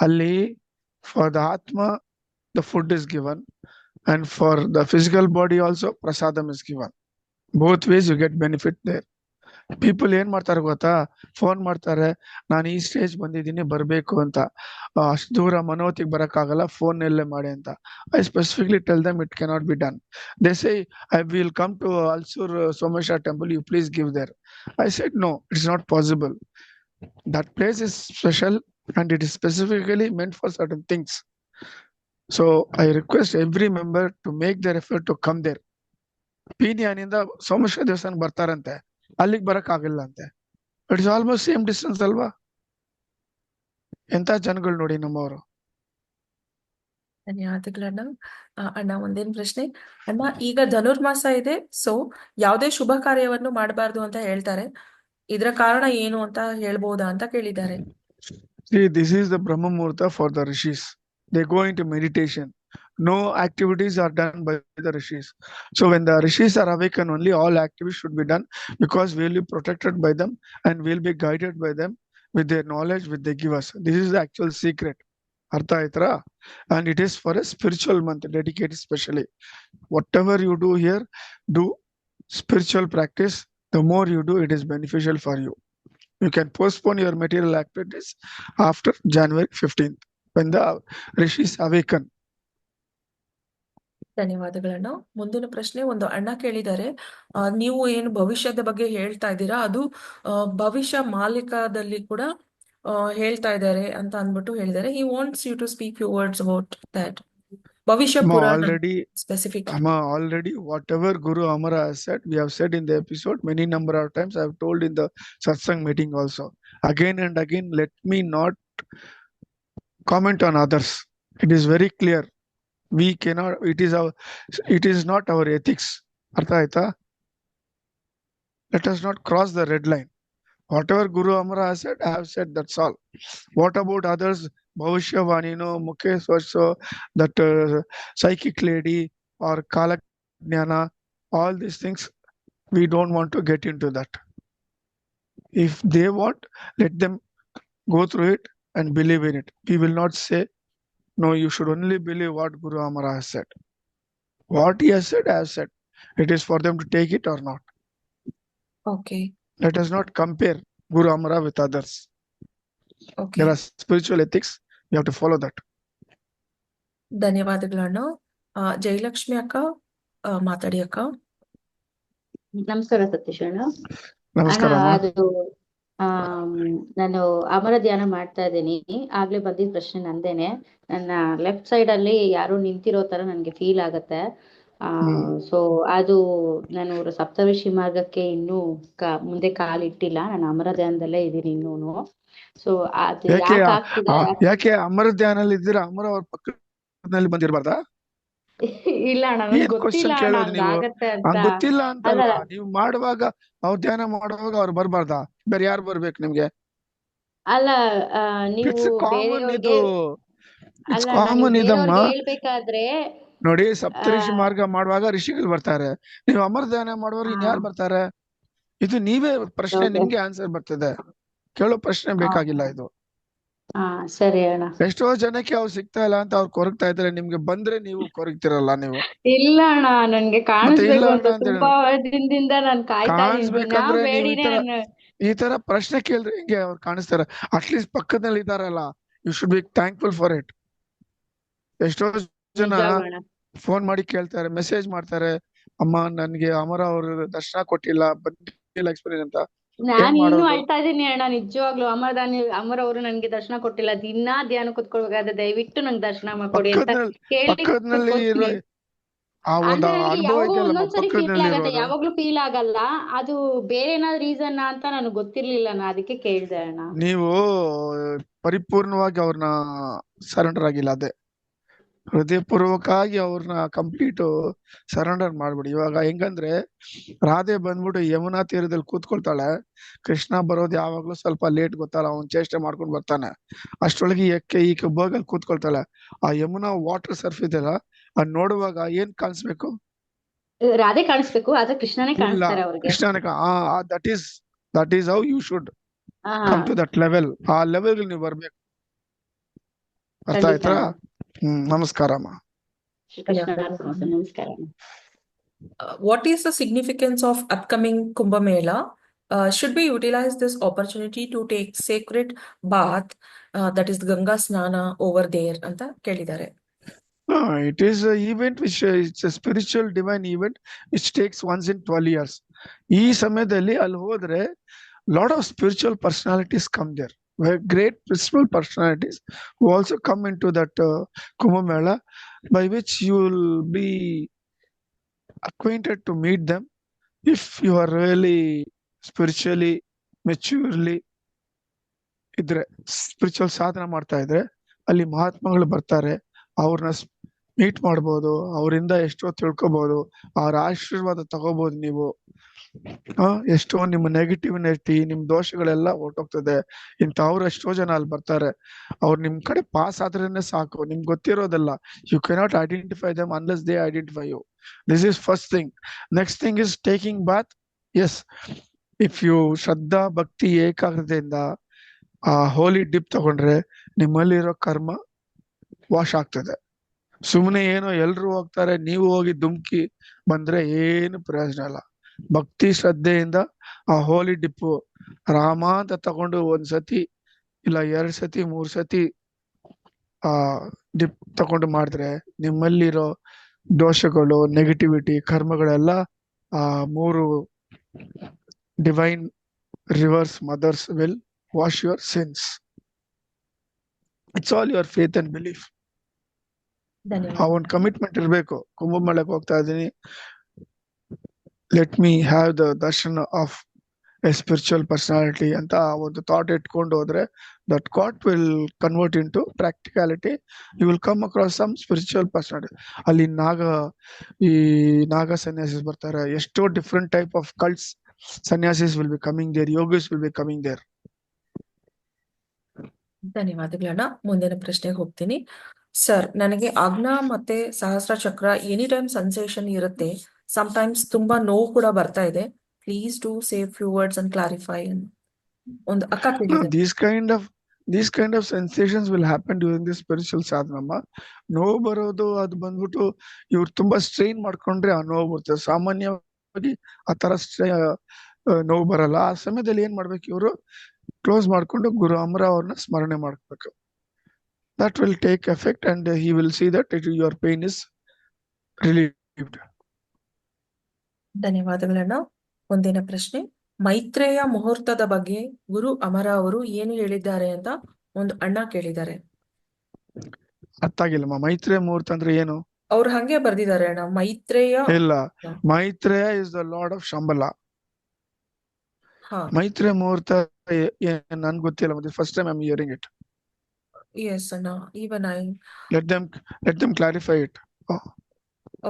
ಅಲ್ಲಿ for the atma the food is given and for the physical body also prasadam is given. Both ways you get benefit there. People ಏನ್ ಮಾಡ್ತಾರೆ ಗೊತ್ತಾ, ಫೋನ್ ಮಾಡ್ತಾರೆ, ನಾನು ಈ ಸ್ಟೇಜ್ ಬಂದಿದ್ದೀನಿ ಬರ್ಬೇಕು ಅಂತ. ಅಷ್ಟು ದೂರ ಮನೋತಿಗೆ ಬರಕ್ಕಾಗಲ್ಲ, ಫೋನ್ ನಲ್ಲೇ ಮಾಡಿ ಅಂತ. I specifically tell them it cannot be done. They say I will come to Ulsoor Someshwara temple, you please give there. I said no, it's not possible. That place is special and it is specifically meant for certain things. So I request every member to make their effort to come there. ಪೀನಿಯಾನಿಂದ ಸೋಮೇಶ್ವರ ದೇವಸ್ಥಾನ ಬರ್ತಾರಂತೆ, ಅಲ್ಲಿಗೆ ಬರಕ್ ಆಗಿಲ್ಲ ಅಂತೆ. It's almost same distance ಅಲ್ವಾ? ಎಂತ ಜನಗಳು ನೋಡಿ ನಮ್ಮವರು. ಧನ್ಯವಾದಗಳಣ್ಣ. ಅಣ್ಣ ಒಂದೇನ್ ಪ್ರಶ್ನೆ ಅಣ್ಣ, ಈಗ ಧನುರ್ಮಾಸ ಇದೆ, ಸೊ ಯಾವುದೇ ಶುಭ ಕಾರ್ಯವನ್ನು ಮಾಡಬಾರ್ದು ಅಂತ ಹೇಳ್ತಾರೆ. ಇದರ ಕಾರಣ ಏನು ಅಂತ ಹೇಳ್ಬೋದಾ ಅಂತ ಕೇಳಿದ್ದಾರೆ. See, this is the Brahma Muhurta for the rishis. They go into meditation. No activities are done by the rishis. So when the rishis are awakened, only all activities should be done, because we will be protected by them and we will be guided by them with their knowledge, which they give us. This is the actual secret. Artha aitra? And it is for a spiritual month dedicated specially. Whatever you do here, do spiritual practice. The more you do, it is beneficial for you. You can postpone your material activities after January 15th when the rishis awaken. ಧನ್ಯವಾದಗಳಣ್ಣ. ಮುಂದಿನ ಪ್ರಶ್ನೆ ಒಂದು ಅಣ್ಣ ಕೇಳಿದ್ದಾರೆ, ನೀವು ಏನು ಭವಿಷ್ಯದ ಬಗ್ಗೆ ಹೇಳ್ತಾ ಇದ್ದೀರಾ, ಅದು ಭವಿಷ್ಯ ಮಾಲಿಕದಲ್ಲಿ ಕೂಡ ಹೇಳ್ತಾ ಇದ್ದಾರೆ ಅಂತ ಅಂದ್ಬಿಟ್ಟು ಹೇಳಿದ್ದಾರೆ. He wants you to speak few words about that. ಭವಿಷ್ಯ ಪುರಾಣ specific. Already whatever Guru Amara has said, we have said in the episode many number of times. I have told in the satsang meeting also. Again and again, let me not comment on others. It is very clear. We cannot, it is not our ethics. Artha aita? Let us not cross the red line. Whatever Guru Amara has said, I have said, that's all. What about others? Bhavishyavanino, Mukesh Varsho, that psychic lady or Kalajnana, all these things, we don't want to get into that. If they want, let them go through it and believe in it. We will not say, no, you should only believe what Guru Amara has said. What he has said, I have said. It is for them to take it or not. Okay. Let us not compare Guru Amara with others. Okay. There are spiritual ethics. You have to follow that. ಧನ್ಯವಾದಗಳಣ್ಣ. Jayalakshmi ಅಕ್ಕ ಮಾತಾಡಿ ಅಕ್ಕ. ನಮಸ್ಕಾರ ಸತೀಶ್ ಅಣ್ಣ. ನಮಸ್ಕಾರ. ಅದು ನಾನು ಅಮರ ಧ್ಯಾನ ಮಾಡ್ತಾ ಇದ್ದೀನಿ. ಆಗ್ಲೇ ಬಂದಿದ್ದ ಪ್ರಶ್ನೆ ನಂದೇನೆ. ನನ್ನ ಲೆಫ್ಟ್ ಸೈಡ್ ಅಲ್ಲಿ ಯಾರೋ ನಿಂತಿರೋ ತರ ನನ್ಗೆ ಫೀಲ್ ಆಗತ್ತೆ. ಸೊ ಅದು ನಾನು ಸಪ್ತಋಷಿ ಮಾರ್ಗಕ್ಕೆ ಇನ್ನೂ ಮುಂದೆ ಕಾಲಿಟ್ಟಿಲ್ಲ. ನಾನು ಅಮರ ಧ್ಯಾನದಲ್ಲೇ ಇದೀನಿ ಇನ್ನೂನು. ಸೊ ಅದು ಯಾಕೆ ಅಮರ ಧ್ಯಾನಲ್ಲಿ ಇದ್ದೀರಾ? ಅಮರ ಅವ್ರ ಪಕ್ಕದಲ್ಲಿ ಬಂದಿರಬಾರ್ದಾ? ಇಲ್ಲ ಅಣ್ಣ, ನನಗೆ ಗೊತ್ತಿಲ್ಲ ಆಗತ್ತೆ ಅಂತ. ಗೊತ್ತಿಲ್ಲ ಅಂತ ನೀವು ಮಾಡುವಾಗ, ಅವ್ರ ಧ್ಯಾನ ಮಾಡುವಾಗ ಅವ್ರು ಬರ್ಬಾರ್ದಾ? ಬೇರೆ ಯಾರು ಬರ್ಬೇಕು ನಿಮ್ಗೆ? ಅಲ್ಲ, ನೀವು ಹೇಳ್ಬೇಕಾದ್ರೆ ನೋಡಿ, ಸಪ್ತಋಷಿ ಮಾರ್ಗ ಮಾಡುವಾಗ ಋಷಿಗಳು ಬರ್ತಾರೆ. ನೀವು ಅಮರ ಧ್ಯಾನ ಮಾಡುವಾಗ ಇನ್ಯಾರು ಬರ್ತಾರೆ? ಇದು ನೀವೇ ಪ್ರಶ್ನೆ, ನಿಮ್ಗೆ ಆನ್ಸರ್ ಬರ್ತದೆ. ಕೇಳೋ ಪ್ರಶ್ನೆ ಬೇಕಾಗಿಲ್ಲ ಇದು. ಸರಿ ಅಣ್ಣ. ಎಷ್ಟೋ ಜನಕ್ಕೆ ಅವ್ರು ಸಿಗ್ತಾ ಇಲ್ಲ ಅಂತ ಅವ್ರು ಕೊರಗ್ತಾ ಇದ್ರೆ, ನಿಮ್ಗೆ ಬಂದ್ರೆ ನೀವು ಕೊರಗ್ತಿರಲ್ಲ ನೀವು. ಇಲ್ಲ ಅಣ್ಣ, ನನ್ಗೆ ಕಾಣಿಸ್ಬೇಕು ಅಂತ ತುಂಬಾ ದಿನದಿಂದ ನಾನು ಕಾಯ್ತಾ ಇದ್ದೀನಿ. ಈ ತರ ಪ್ರಶ್ನೆ ಕೇಳಿದ್ರೆ ಹಿಂಗೆ ಅವ್ರು ಕಾಣಿಸ್ತಾರೆ. ಅಟ್ಲೀಸ್ಟ್ ಪಕ್ಕದಲ್ಲಿ ಇದಾರಲ್ಲ, you should be thankful for it. ಎಷ್ಟೋ ಜನ ಫೋನ್ ಮಾಡಿ ಕೇಳ್ತಾರೆ, ಮೆಸೇಜ್ ಮಾಡ್ತಾರೆ, ಅಮ್ಮ ನನ್ಗೆ ಅಮರ ಅವ್ರ ದರ್ಶನ ಕೊಟ್ಟಿಲ್ಲ, ಬಂದಿಲ್ಲ ಎಕ್ಸ್ಪೀರಿಯನ್ಸ್ ಅಂತ. ನಾನು ಇನ್ನು ಅಳ್ತಾ ಇದೀನಿ ಅಣ್ಣ, ನಿಜವಾಗ್ಲು. ಅಮರ್ ಅವರು ನನ್ಗೆ ದರ್ಶನ ಕೊಟ್ಟಿಲ್ಲ. ದಿನಾ ಧ್ಯಾನ ಕುತ್ಕೊಳ್ಬೇಕಾದ್ರೆ ದಯವಿಟ್ಟು ನಂಗೆ ದರ್ಶನ ಮಾಡ್ಕೊಡಿ ಅಂತ ಒಂದೊಂದ್ಸರಿ ಫೀಲ್ ಆಗತ್ತೆ, ಯಾವಾಗ್ಲೂ ಫೀಲ್ ಆಗಲ್ಲ. ಅದು ಬೇರೆ ಏನಾದ್ರು ರೀಸನ್ ಅಂತ ನನಗೆ ಗೊತ್ತಿರ್ಲಿಲ್ಲ, ನಾ ಅದಕ್ಕೆ ಕೇಳಿದೆ ಅಣ್ಣ. ನೀವು ಪರಿಪೂರ್ಣವಾಗಿ ಅವ್ರನ್ನ ಸರೆಂಡರ್ ಆಗಿಲ್ಲ. ಅದೇ ಹೃದಯಪೂರ್ವಕವಾಗಿ ಅವ್ರನ್ನ ಕಂಪ್ಲೀಟ್ ಸರೆಂಡರ್ ಮಾಡ್ಬಿಡಿ. ಇವಾಗ ಹೆಂಗಂದ್ರೆ, ರಾಧೆ ಬಂದ್ಬಿಟ್ಟು ಯಮುನಾ ತೀರದಲ್ಲಿ ಕೂತ್ಕೊಳ್ತಾಳೆ. ಕೃಷ್ಣ ಬರೋದು ಯಾವಾಗ್ಲೂ ಸ್ವಲ್ಪ ಲೇಟ್, ಗೊತ್ತಲ್ಲ, ಅವ್ನ್ ಚೇಷ್ಟೆ ಮಾಡ್ಕೊಂಡ್ ಬರ್ತಾನೆ. ಅಷ್ಟೊಳಗೆ ಈಕೆ ಬೋಗಲ್ಲಿ ಕೂತ್ಕೊಳ್ತಾಳೆ. ಆ ಯಮುನಾ ವಾಟರ್ ಸರ್ಫ್ ಇದೆಲ್ಲ, ಅದ್ ನೋಡುವಾಗ ಏನ್ ಕಾಣಿಸ್ಬೇಕು? ರಾಧೆ ಕಾಣಿಸ್ಬೇಕು, ಆದ್ರೆ ಕೃಷ್ಣನೇ ಕಾಣಿಸ್ತಾರೆ ಅವ್ರಿಗೆ. ಕೃಷ್ಣನೇ. That is that is how you should ha come to that level. ಆ ಲೆವೆಲ್ ನೀವು ಬರ್ಬೇಕು. ಅರ್ಥ ಖಂಡಿತ ಆಯ್ತಾ? ನಮಸ್ಕಾರಮ್ಮ. ಶ್ರೀಕೃಷ್ಣ ನಮಸ್ಕಾರ. What is the significance of upcoming Kumbh Mela? Should we utilize this opportunity to take sacred bath, that is Ganga Snana over there ಅಂತ ಕೇಳಿದ್ದಾರೆ. It is an event which it's a spiritual divine event which takes once in 12 years. ಈ ಸಮಯದಲ್ಲಿ ಅಲ್ಲಿ ಹೋದ್ರೆ lot of spiritual personalities come there. Great spiritual personalities who also come into that Kumbh Mela, by which you will be acquainted to meet them if you are really spiritually maturely ಇದ್ರೆ, spiritual ಸಾಧನೆ ಮಾಡ್ತಾ ಇದ್ರೆ ಅಲ್ಲಿ ಮಹಾತ್ಮಗಳು ಬರ್ತಾರೆ. ಅವ್ರನ್ನ meet ಮಾಡ್ಬೋದು, ಅವರಿಂದ ಎಷ್ಟೋ ತಿಳ್ಕೊಬಹುದು, ಅವ್ರ ಆಶೀರ್ವಾದ ತಗೋಬಹುದು ನೀವು. ಎಷ್ಟೋ ನಿಮ್ಮ ನೆಗೆಟಿವಿಟಿ, ನಿಮ್ ದೋಷಗಳೆಲ್ಲ ಹೊರ್ಟೋಗ್ತದೆ. ಇಂಥವ್ರು ಎಷ್ಟೋ ಜನ ಅಲ್ಲಿ ಬರ್ತಾರೆ. ಅವ್ರು ನಿಮ್ ಕಡೆ ಪಾಸ್ ಆದ್ರೇನೆ ಸಾಕು, ನಿಮ್ಗೆ ಗೊತ್ತಿರೋದಲ್ಲ. You cannot identify them unless they identify you. This is first thing. Next thing is taking bath. Yes, if you ಶ್ರದ್ಧಾ ಭಕ್ತಿ ಏಕಾಗ್ರತೆಯಿಂದ ಆ ಹೋಲಿ ಡಿಪ್ ತಗೊಂಡ್ರೆ ನಿಮ್ಮಲ್ಲಿರೋ ಕರ್ಮ ವಾಶ್ ಆಗ್ತದೆ. ಸುಮ್ಮನೆ ಏನೋ ಎಲ್ರು ಹೋಗ್ತಾರೆ, ನೀವು ಹೋಗಿ ಧುಮ್ಕಿ ಬಂದ್ರೆ ಏನು ಪ್ರಯೋಜನ ಇಲ್ಲ. ಭಕ್ತಿ ಶ್ರದ್ಧೆಯಿಂದ ಆ ಹೋಲಿ ಡಿಪ್ಪು ರಾಮ ಅಂತ ತಗೊಂಡು 1 ಸತಿ ಇಲ್ಲ 2 ಸತಿ 3 ಸತಿ ಆ ಡಿಪ್ ತಗೊಂಡು ಮಾಡಿದ್ರೆ ನಿಮ್ಮಲ್ಲಿರೋ ದೋಷಗಳು, ನೆಗೆಟಿವಿಟಿ, ಕರ್ಮಗಳೆಲ್ಲ ಆ 3 divine rivers mothers will wash your sins. It's all your faith and belief. ಧನ್ಯವಾದ. ಆ ಒಂದು ಕಮಿಟ್ಮೆಂಟ್ ಇರ್ಬೇಕು. ಕುಂಭಮೇಳಕ್ಕೆ ಹೋಗ್ತಾ ಇದೀನಿ, let me have the darshana of a spiritual personality ಅಂತ ಒಂದು ಥಾಟ್ ಇಟ್ಕೊಂಡು ಹೋದ್ರೆ that thought will convert in to practicality. You will come across some spiritual personality. ಅಲ್ಲಿ ಈ ನಾಗ ಸನ್ಯಾಸಿಸ್ ಬರ್ತಾರೆ. ಎಷ್ಟೋ different type of cults sanyasis will be coming there, yogis will be coming there. ಧನ್ಯವಾದಗಳನ್ನ. ಮುಂದಿನ ಪ್ರಶ್ನೆಗೆ ಹೋಗ್ತೀನಿ. ಸರ್, ನನಗೆ ಆಜ್ಞಾ ಮತ್ತೆ ಸಹಸ್ರ ಚಕ್ರ ಎನಿ ಟೈಮ್ ಸೆನ್ಸೇಷನ್ ಇರುತ್ತೆ. ಸಮ್ಟೈಮ್ಸ್ ತುಂಬಾ ನೋವು ಕೂಡ ಬರ್ತಾ ಇದೆ. Please do save few words and clarify. ಒಂದು ಅಕ್ಕ ಕೇಳಿದೆ. These kind of sensations will happen during the spiritual sadhana. ನೋವು ಬರೋದು ಅದು ಬಂದ್ಬಿಟ್ಟು ಇವ್ರು ತುಂಬಾ ಸ್ಟ್ರೈನ್ ಮಾಡ್ಕೊಂಡ್ರೆ ಆ ನೋವು ಬರ್ತದೆ. ಸಾಮಾನ್ಯವಾಗಿ ಆ ತರ ನೋವು ಬರಲ್ಲ. ಆ ಸಮಯದಲ್ಲಿ ಏನ್ ಮಾಡ್ಬೇಕು, ಇವರು ಕ್ಲೋಸ್ ಮಾಡ್ಕೊಂಡು ಗುರು ಅಮರ ಅವ್ರನ್ನ ಸ್ಮರಣೆ ಮಾಡ್ಬೇಕು. That will take effect and he will see that your pain is relieved. ಧನ್ಯವಾದಗಳನ್ನ. ಮುಂದಿನ ಪ್ರಶ್ನೆ, ಮೈತ್ರೇಯ ಮುಹೂರ್ತದ ಬಗ್ಗೆ ಗುರು ಅಮರ ಅವರು ಏನು ಹೇಳಿದ್ದಾರೆ ಅಂತ ಒಂದು ಅಣ್ಣ ಕೇಳಿದ್ದಾರೆ. ಅರ್ಥ ಆಗಿಲ್ಲಮ್ಮ. ಮೈತ್ರೇಯ ಮುಹೂರ್ತ ಅಂದ್ರೆ ಏನು? ಅವ್ರು ಹಂಗೆ ಬರ್ದಿದ್ದಾರೆ ಅಣ್ಣ. ಮೈತ್ರೇಯ ಇಲ್ಲ, Maitreya is the lord of Shambhala. ಹಾ, ಮೈತ್ರೇಯ ಮುಹೂರ್ತ ನನ್ಗೆ ಗೊತ್ತಿಲ್ಲ, ಮತ್ತೆ first time I am hearing it. Yes ಅಣ್ಣ, even I let them clarify it.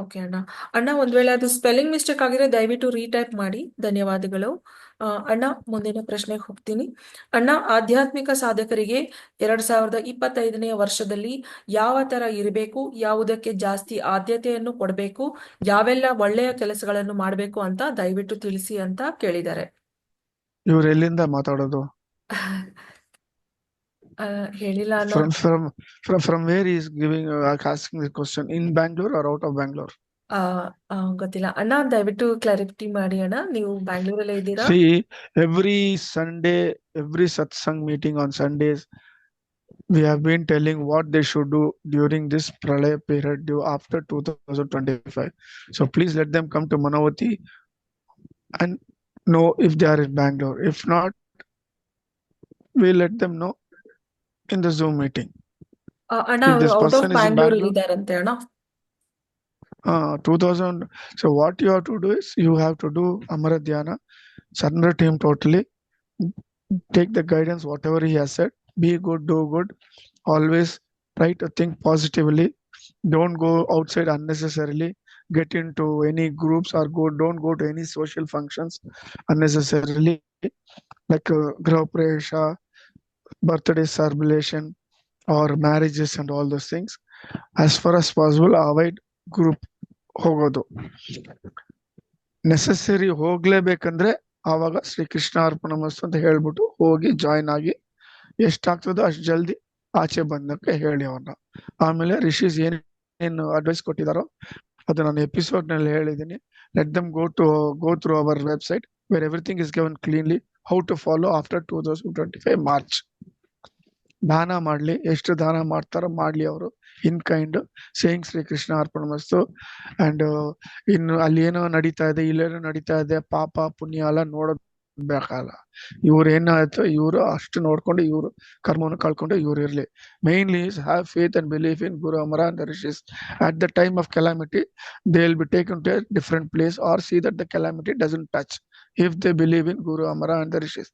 Okay ಅಣ್ಣ. ಅಣ್ಣ, ಒಂದ್ ವೇಳೆ ಅದು ಸ್ಪೆಲ್ಲಿಂಗ್ ಮಿಸ್ಟೇಕ್ ಆಗಿದ್ರೆ ದಯವಿಟ್ಟು ರೀಟೈಪ್ ಮಾಡಿ. ಧನ್ಯವಾದಗಳು. ಅಣ್ಣ, ಮುಂದಿನ ಪ್ರಶ್ನೆಗೆ ಹೋಗ್ತೀನಿ. ಅಣ್ಣ, ಆಧ್ಯಾತ್ಮಿಕ ಸಾಧಕರಿಗೆ 2025ನೇ ವರ್ಷದಲ್ಲಿ ಯಾವ ತರ ಇರಬೇಕು, ಯಾವುದಕ್ಕೆ ಜಾಸ್ತಿ ಆದ್ಯತೆಯನ್ನು ಕೊಡಬೇಕು, ಯಾವೆಲ್ಲ ಒಳ್ಳೆಯ ಕೆಲಸಗಳನ್ನು ಮಾಡಬೇಕು ಅಂತ ದಯವಿಟ್ಟು ತಿಳಿಸಿ ಅಂತ ಕೇಳಿದ್ದಾರೆ. ಇವ್ರು ಎಲ್ಲಿಂದ ಮಾತಾಡೋದು? ಹೇಳಿಲ್ಲ ಅನ್ನೋ. From where he is asking the question? In Bangalore or out of Bangalore? ಗೊತ್ತಿಲ್ಲ ಅಣ್ಣ, ದಯವಿಟ್ಟು ಕ್ಲಾರಿಟಿ ಮಾಡಿ ಅಣ್ಣ. ನೀವು ಬ್ಯಾಂಗ್ಳೂರಲ್ಲೇ ಇದ್ದೀರಾ? See, every Sunday, every satsang meeting on Sundays, we have been telling what they should do during this pralaya period due after 2025. So please let them come to Manavati and know if they are in Bangalore. If not, we'll let them know in the Zoom meeting. ಅಣ್ಣ, If this out of person is in Bangalore Bangalore, ಇದ್ದಾರಂತೆ ಅಣ್ಣ. 2000. So what you have to do is you have to do Amara Dhyana, surrender to him totally, take the guidance, whatever he has said, be good, do good, always try to think positively, don't go outside unnecessarily, get into any groups or don't go to any social functions unnecessarily, like Graha Pravesha, birthday celebration or marriages and all those things. As far as possible, avoid group ಹೋಗೋದು. Necessary ಹೋಗ್ಲೇಬೇಕಂದ್ರೆ ಆವಾಗ ಶ್ರೀ ಕೃಷ್ಣ ಅರ್ಪಣಮಸ್ತು ಅಂತ ಹೇಳ್ಬಿಟ್ಟು ಹೋಗಿ join ಆಗಿ ಎಷ್ಟಾಗ್ತದೋ ಅಷ್ಟು ಜಲ್ದಿ ಆಚೆ ಬಂದಕ್ಕೆ ಹೇಳಿ ಅವ್ರನ್ನ. ಆಮೇಲೆ ರಿಷೀಸ್ ಏನೇನು ಅಡ್ವೈಸ್ ಕೊಟ್ಟಿದಾರೋ ಅದು ನಾನು ಎಪಿಸೋಡ್ ನಲ್ಲಿ ಹೇಳಿದ್ದೀನಿ. Let them go through our website where everything is given cleanly how to follow after 2025 March. ದಾನ ಮಾಡ್ಲಿ, ಎಷ್ಟು ದಾನ ಮಾಡ್ತಾರೋ ಮಾಡ್ಲಿ ಅವರು in kind, saying Shri Krishna ಅರ್ಪಣಮಸ್ತು. ಅಂಡ್ ಇನ್ನು ಅಲ್ಲಿ ಏನೋ ನಡೀತಾ ಇದೆ, ಇಲ್ಲೇನೋ ನಡೀತಾ ಇದೆ, ಪಾಪ ಪುಣ್ಯ ಎಲ್ಲ ನೋಡೋದ್ ಬೇಕಲ್ಲ. ಇವ್ರು ಏನಾಯ್ತು, ಇವರು ಅಷ್ಟು ನೋಡ್ಕೊಂಡು ಇವ್ರು ಕರ್ಮವನ್ನು ಕಳ್ಕೊಂಡು ಇವ್ರು ಇರ್ಲಿ. Mainly have faith and believe in guru Amara and the rishis. At the time of calamity they will be taken to a different place or see that the calamity doesn't touch if they believe in Guru Amara and the rishis.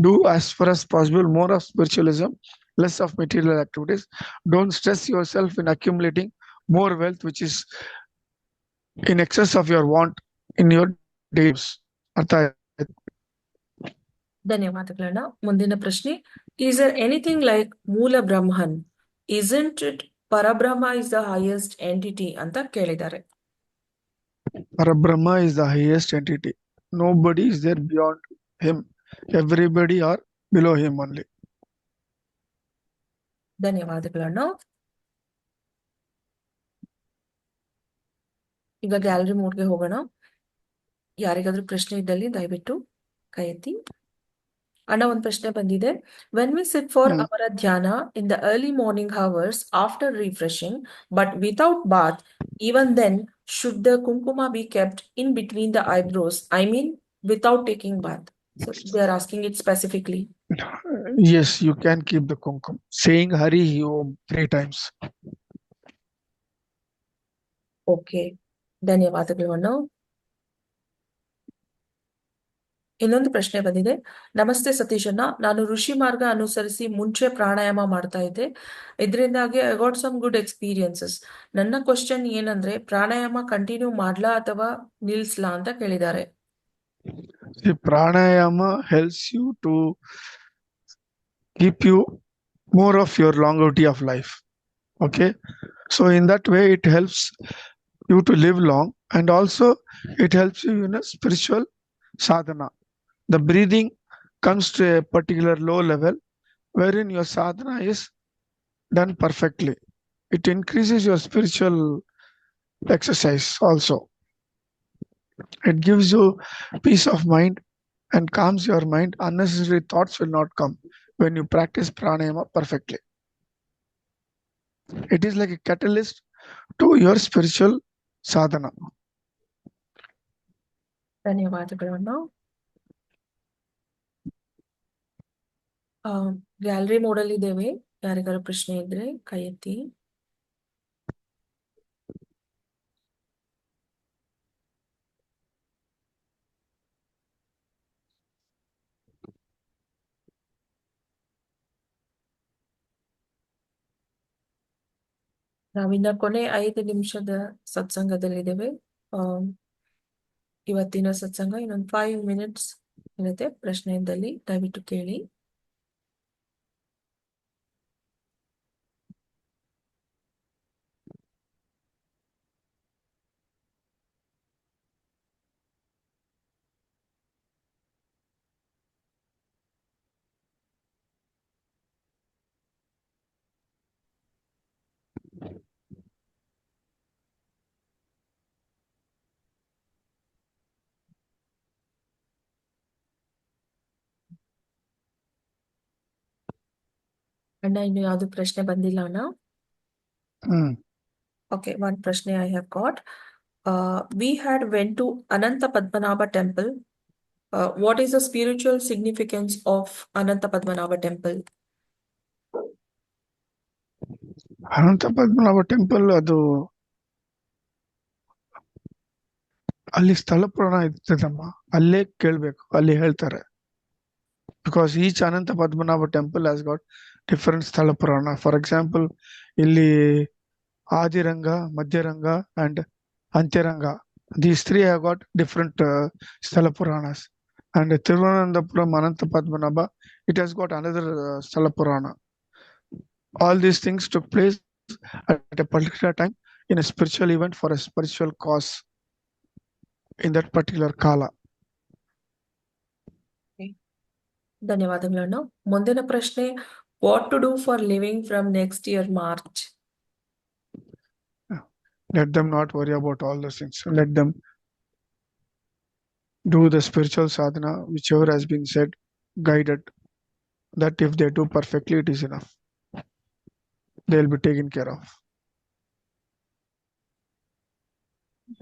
Do as far as possible more of spiritualism, less of material activities. Don't stress yourself in accumulating more wealth which is in excess of your want in your days. ಅರ್ಥ ಆಯ್ತಾ? ಧನ್ಯವಾದಗಳನ್ನ. ಮುಂದಿನ ಪ್ರಶ್ನೆ, is there anything like ಮೂಲ ಬ್ರಹ್ಮನ್, isn't it ಪರಬ್ರಹ್ಮ is the highest entity ಅಂತ ಕೇಳಿದ್ದಾರೆ. Parabrahma is the highest entity. Nobody is there beyond him. Everybody are below him only. ಧನ್ಯವಾದಗಳನ್ನ. ಈಗ ಗ್ಯಾಲರಿ ಮೋಡ್ಗೆ ಹೋಗೋಣ. ಯಾರಿಗಾದ್ರೂ ಪ್ರಶ್ನೆ ಇದ್ದಲ್ಲಿ ದಯವಿಟ್ಟು ಕೈ ಎತ್ತಿ. ಅಣ್ಣ, ಒಂದು ಪ್ರಶ್ನೆ ಬಂದಿದೆ. ವೆನ್ ವಿ ಸಿಟ್ ಫಾರ್ ಅವರ ಧ್ಯಾನ in the early morning hours after refreshing but without bath, even then should the kunkuma be kept in between the eyebrows, I mean without taking bath? So they are asking it specifically. Yes, you can keep the kumkum. Saying Hari Om 3 times. Okay, ಧನ್ಯವಾದಗಳು ಅಣ್ಣ. ಇನ್ನೊಂದು ಪ್ರಶ್ನೆ ಬಂದಿದೆ. ನಮಸ್ತೆ ಸತೀಶ್ ಅಣ್ಣ, ನಾನು ಋಷಿ ಮಾರ್ಗ ಅನುಸರಿಸಿ ಮುಂಚೆ ಪ್ರಾಣಾಯಾಮ ಮಾಡ್ತಾ ಇದ್ದೆ. ಇದರಿಂದಾಗಿ I got some good experiences. ನನ್ನ ಕ್ವಶನ್ ಏನಂದ್ರೆ, ಪ್ರಾಣಾಯಾಮ ಕಂಟಿನ್ಯೂ ಮಾಡ್ಲಾ ಅಥವಾ ನಿಲ್ಸ್ಲಾ ಅಂತ ಕೇಳಿದ್ದಾರೆ. The pranayama helps you to keep you more of your longevity of life. Okay, so in that way it helps you to live long, and also it helps you in a spiritual sadhana. The breathing comes to a particular low level wherein your sadhana is done perfectly. It increases your spiritual exercise also. It gives you peace of mind and calms your mind. Unnecessary thoughts will not come when you practice pranayama perfectly. It is like a catalyst to your spiritual sadhana. ಧನ್ಯವಾದಗಳು. Gallery ಮೋಡಲ್ಲಿ ಇದ್ದೇವೆ. ಯಾರಿಗಾರು ಪ್ರಶ್ನೆ ಇದ್ರೆ ಕೈ ಎತ್ತಿ. ನಾವಿನ್ನ ಕೊನೆ 5 ನಿಮಿಷದ ಸತ್ಸಂಗದಲ್ಲಿದ್ದೇವೆ. ಇವತ್ತಿನ ಸತ್ಸಂಗ ಇನ್ನೊಂದು 5 ಮಿನಿಟ್ಸ್ ಇರುತ್ತೆ. ಪ್ರಶ್ನೆ ಇದ್ದಲ್ಲಿ ದಯವಿಟ್ಟು ಕೇಳಿ. ಅಣ್ಣ, ಇನ್ನು ಯಾವ್ದು ಪ್ರಶ್ನೆ ಬಂದಿಲ್ಲ ಅಣ್ಣ. Okay, one ಪ್ರಶ್ನೆ I have got. We had went to Ananta Padmanabha temple. What is the spiritual significance of Ananta Padmanabha temple? Ananta Padmanabha temple, ಅದು ಅಲ್ಲಿ ಸ್ಥಳ ಪುರಾಣ ಇರ್ತದಮ್ಮ, ಅಲ್ಲೇ ಕೇಳ್ಬೇಕು, ಅಲ್ಲಿ ಹೇಳ್ತಾರೆ. Because each Ananta Padmanabha temple has got different ಸ್ಥಳ ಪುರಾಣ. ಫಾರ್ ಎಕ್ಸಾಂಪಲ್, ಇಲ್ಲಿ Adiranga, Madhyaranga and Antyaranga. These 3 have got different Sthala Puranas. And Thiruvananthapuram Ananta Padmanabha, it has got another Sthala Purana. All these things took place at a particular time in a spiritual event for a spiritual cause in that particular Kala. ಧನ್ಯವಾದಗಳನ್ನ. ಮುಂದಿನ ಪ್ರಶ್ನೆ, what to do for living from next year March? Let them not worry about all those things. Let them do the spiritual sadhana, whichever has been said, guided. That if they do perfectly, it is enough. They'll be taken care of.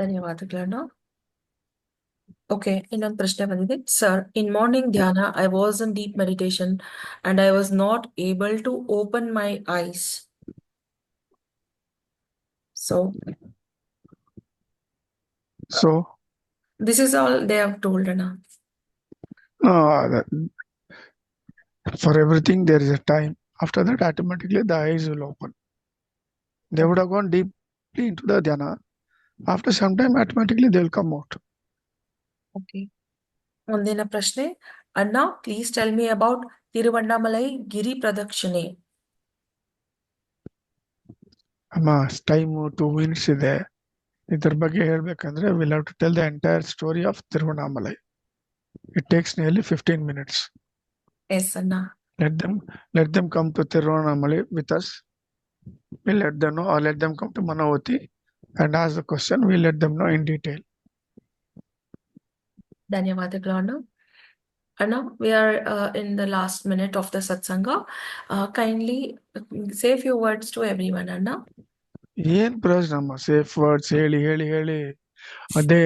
ಧನ್ಯವಾದಗಳನ್ನ. Okay, ಇನ್ನೊಂದು ಪ್ರಶ್ನೆ ಬಂದಿದೆ. Sir, in morning ಧ್ಯಾನ I was in deep meditation and I was not able to open my eyes. So So, this is all they have told ಅಣ್ಣ. that, for everything there is a time. After that, automatically the eyes will open. They would have gone deeply into the dhyana. After some time, automatically they will come out. Okay, ಮುಂದಿನ ಪ್ರಶ್ನೆ, ಅಣ್ಣ please tell me about Tiruvannamalai ಗಿರಿ ಪ್ರದಕ್ಷಿಣೆ. ಅಮ್ಮ, time 2 minutes ಇದೆ. ಇದ್ರ ಬಗ್ಗೆ ಹೇಳ್ಬೇಕಂದ್ರೆ will have to tell the entire story of Tiruvannamalai. It takes nearly 15 minutes. Yes ಅಣ್ಣ. Let them come to Tiruvannamalai with us. We'll let them know, or let them come to Manavati and ask the question. We'll let them know in detail. ಧನ್ಯವಾದಗಳು ಅಣ್ಣ. ಅಣ್ಣ, we are in the last minute of the satsang. Kindly say few words to everyone ಅಣ್ಣ. ಏನ್ ಪ್ರಯೋಜನ? Safe words ಹೇಳಿ ಹೇಳಿ ಹೇಳಿ ಅದೇ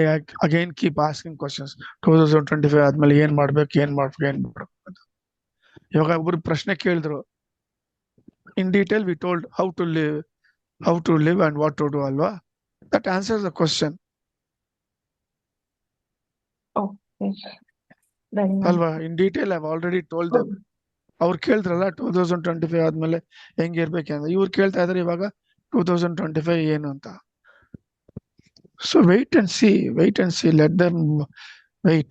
ಅಗೈನ್ ಕೀಪ್ ಆಸ್ಕಿಂಗ್ ಕ್ವಶನ್ಸ್. 2025 ಆದ್ಮೇಲೆ ಏನ್ ಮಾಡ್ಬೇಕು ಅಂತ. ಇವಾಗ ಒಬ್ರು ಪ್ರಶ್ನೆ ಕೇಳಿದ್ರು, in detail we told how to live and what to do ಅಲ್ವಾ? ದಟ್ ಆನ್ಸರ್ಸ್ ದ ಕ್ವಶನ್ ಅಲ್ವಾ? In detail I already told them. ಅವ್ರು ಕೇಳಿದ್ರಲ್ಲ 2025 ಆದ್ಮೇಲೆ ಹೆಂಗಿರ್ಬೇಕಂದ್ರೆ, ಇವ್ರು ಕೇಳ್ತಾ ಇದಾರೆ ಇವಾಗ 2025 ಏನು ಅಂತ. So wait and see. Let them wait.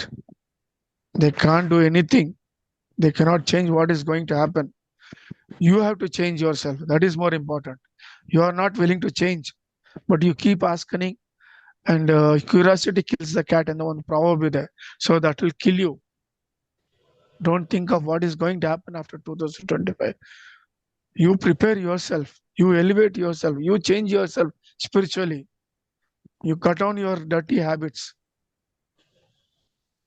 They can't do anything. They cannot change what is going to happen. You have to change yourself. That is more important. You are not willing to change, but you keep asking, and curiosity kills the cat, and the one proverb is there. So that will kill you. Don't think of what is going to happen after 2025. You prepare yourself. You elevate yourself. You change yourself spiritually. You cut down your dirty habits.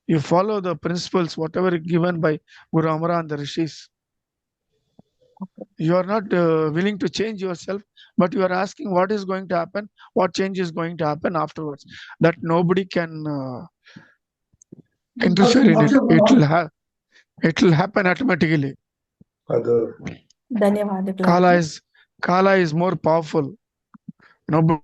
You follow the principles, whatever given by Guru Amara and the Rishis. You are not willing to change yourself, but you are asking what is going to happen, what change is going to happen afterwards. That nobody can interfere in it. It will happen automatically. ಧನ್ಯವಾದಗಳು. Kala is more powerful. Nobody